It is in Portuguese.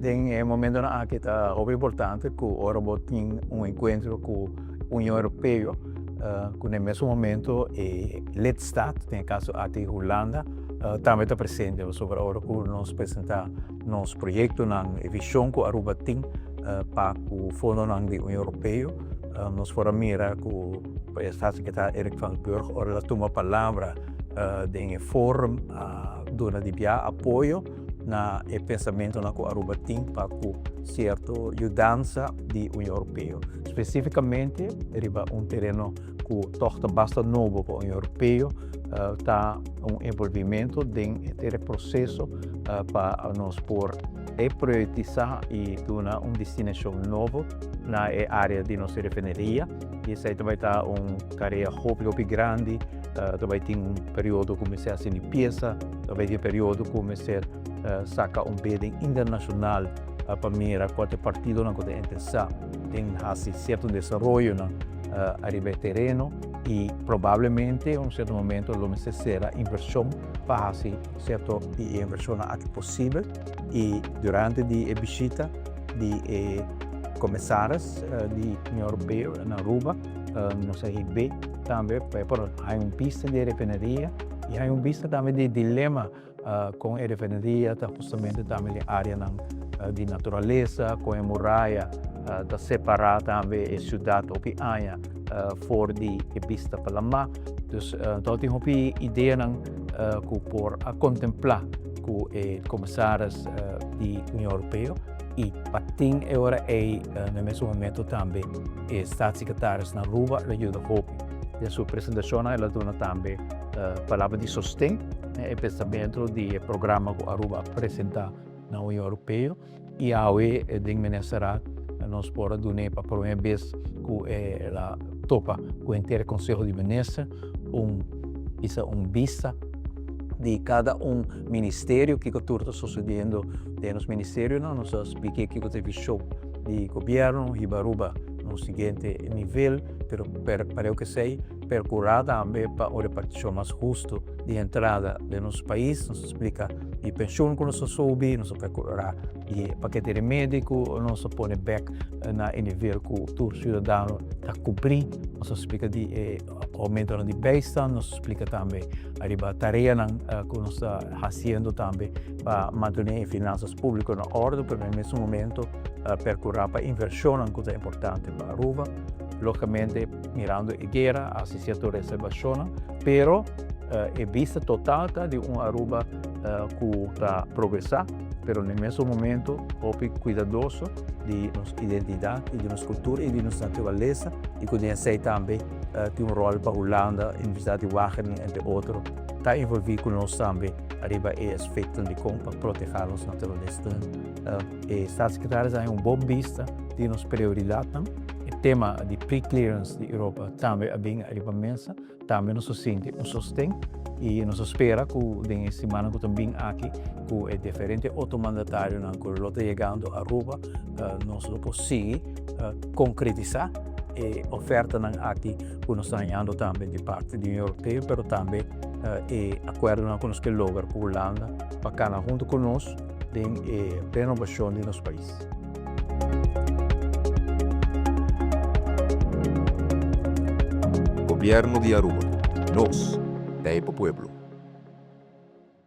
En momento na que está muito importante que o Aruba tem encontro com a União Europeia, que no mesmo momento lidstaat, tem caso aqui Hulanda, também está presente sobre a hora que nós apresentar nosso projeto na visão que a Aruba tem para o fundo da União Europeia. Nós fomos mirar com o estado secretário van Burg, ela toma a palavra em fórum, dona de apoio na pensamento na que a Aruba tem para certa mudança da União Europeia. Especificamente, arriba terreno que torna bastante novo para a União Europeia, está envolvimento dentro do processo para nós por priorizar e dar destinação nova na área de nossa refineria. Isso aí também está tarefa muito grande, também tem período que começa a ser limpeza, também tem período que começa a sacar bidding internacional para mirar qual partido não pode interessar, tem certo desenvolvimento na área terreno e provavelmente em certo momento lo necessária inversão para fazer certa inversão aqui possível e durante a visita de comissários da União Europeia na Aruba, nos RB também há pista de refineria e há pista também de dilema com a refineria, justamente também na área de natureza, com a muralha, de separar também a cidade que há fora de pista para lá. Então, tem uma ideia que por contemplar com os comissários da União Europeia e para ter agora no mesmo momento também os estados secretários na Aruba ajuda a sua apresentação ela dona também palavra de sosten o pensamento do programa que a Aruba apresenta na União Europeia e a UE Minister nós podemos dar para a primeira vez que ela topa com o inteiro consejo de Minister vista de cada ministério que está sucedendo nos ministérios, nós expliquei que você visão de Gobierno e Aruba no seguinte nível, para o que sei, procurar também para uma repartição mais justa de entrada de nosso país, nos explica de pensão que nós soube, nós procurar de paquete de médico, nós põe back na nível que o cidadão está cobrir, nós explica de aumento de beistan, nós explica também a tarefa que nós está fazendo também para manter as finanças públicas na ordem, mas no mesmo momento procurar para inversão, que é importante para a Aruba, logicamente mirando a guerra, a certa reservação, pero a vista total de uma Aruba que está progressando, pero no mesmo momento, cuidadoso de nossa identidade, de nossa cultura e de nossa natureza, e que esse também tem rol para a Hulanda, a Universidade de Wageningen, entre outros, está envolvido conosco também, arriba e aspectos de como para proteger a nossa natureza. O Estado Secretário é bom vista de nossa prioridade. O tema de pre-clearance de Europa também é bem arriba mensa, também nos sente sosten e nos espera que na semana que também aqui com o diferente automandatário que está chegando a Aruba, nós conseguimos concretizar a oferta aqui que nós estamos ganhando também de parte da União Europeia, mas também o acordo que nós queremos lograr com a Hulanda para cá junto conosco na renovação de nosso país. Gobierno de Aruba. Nos, de Pueblo.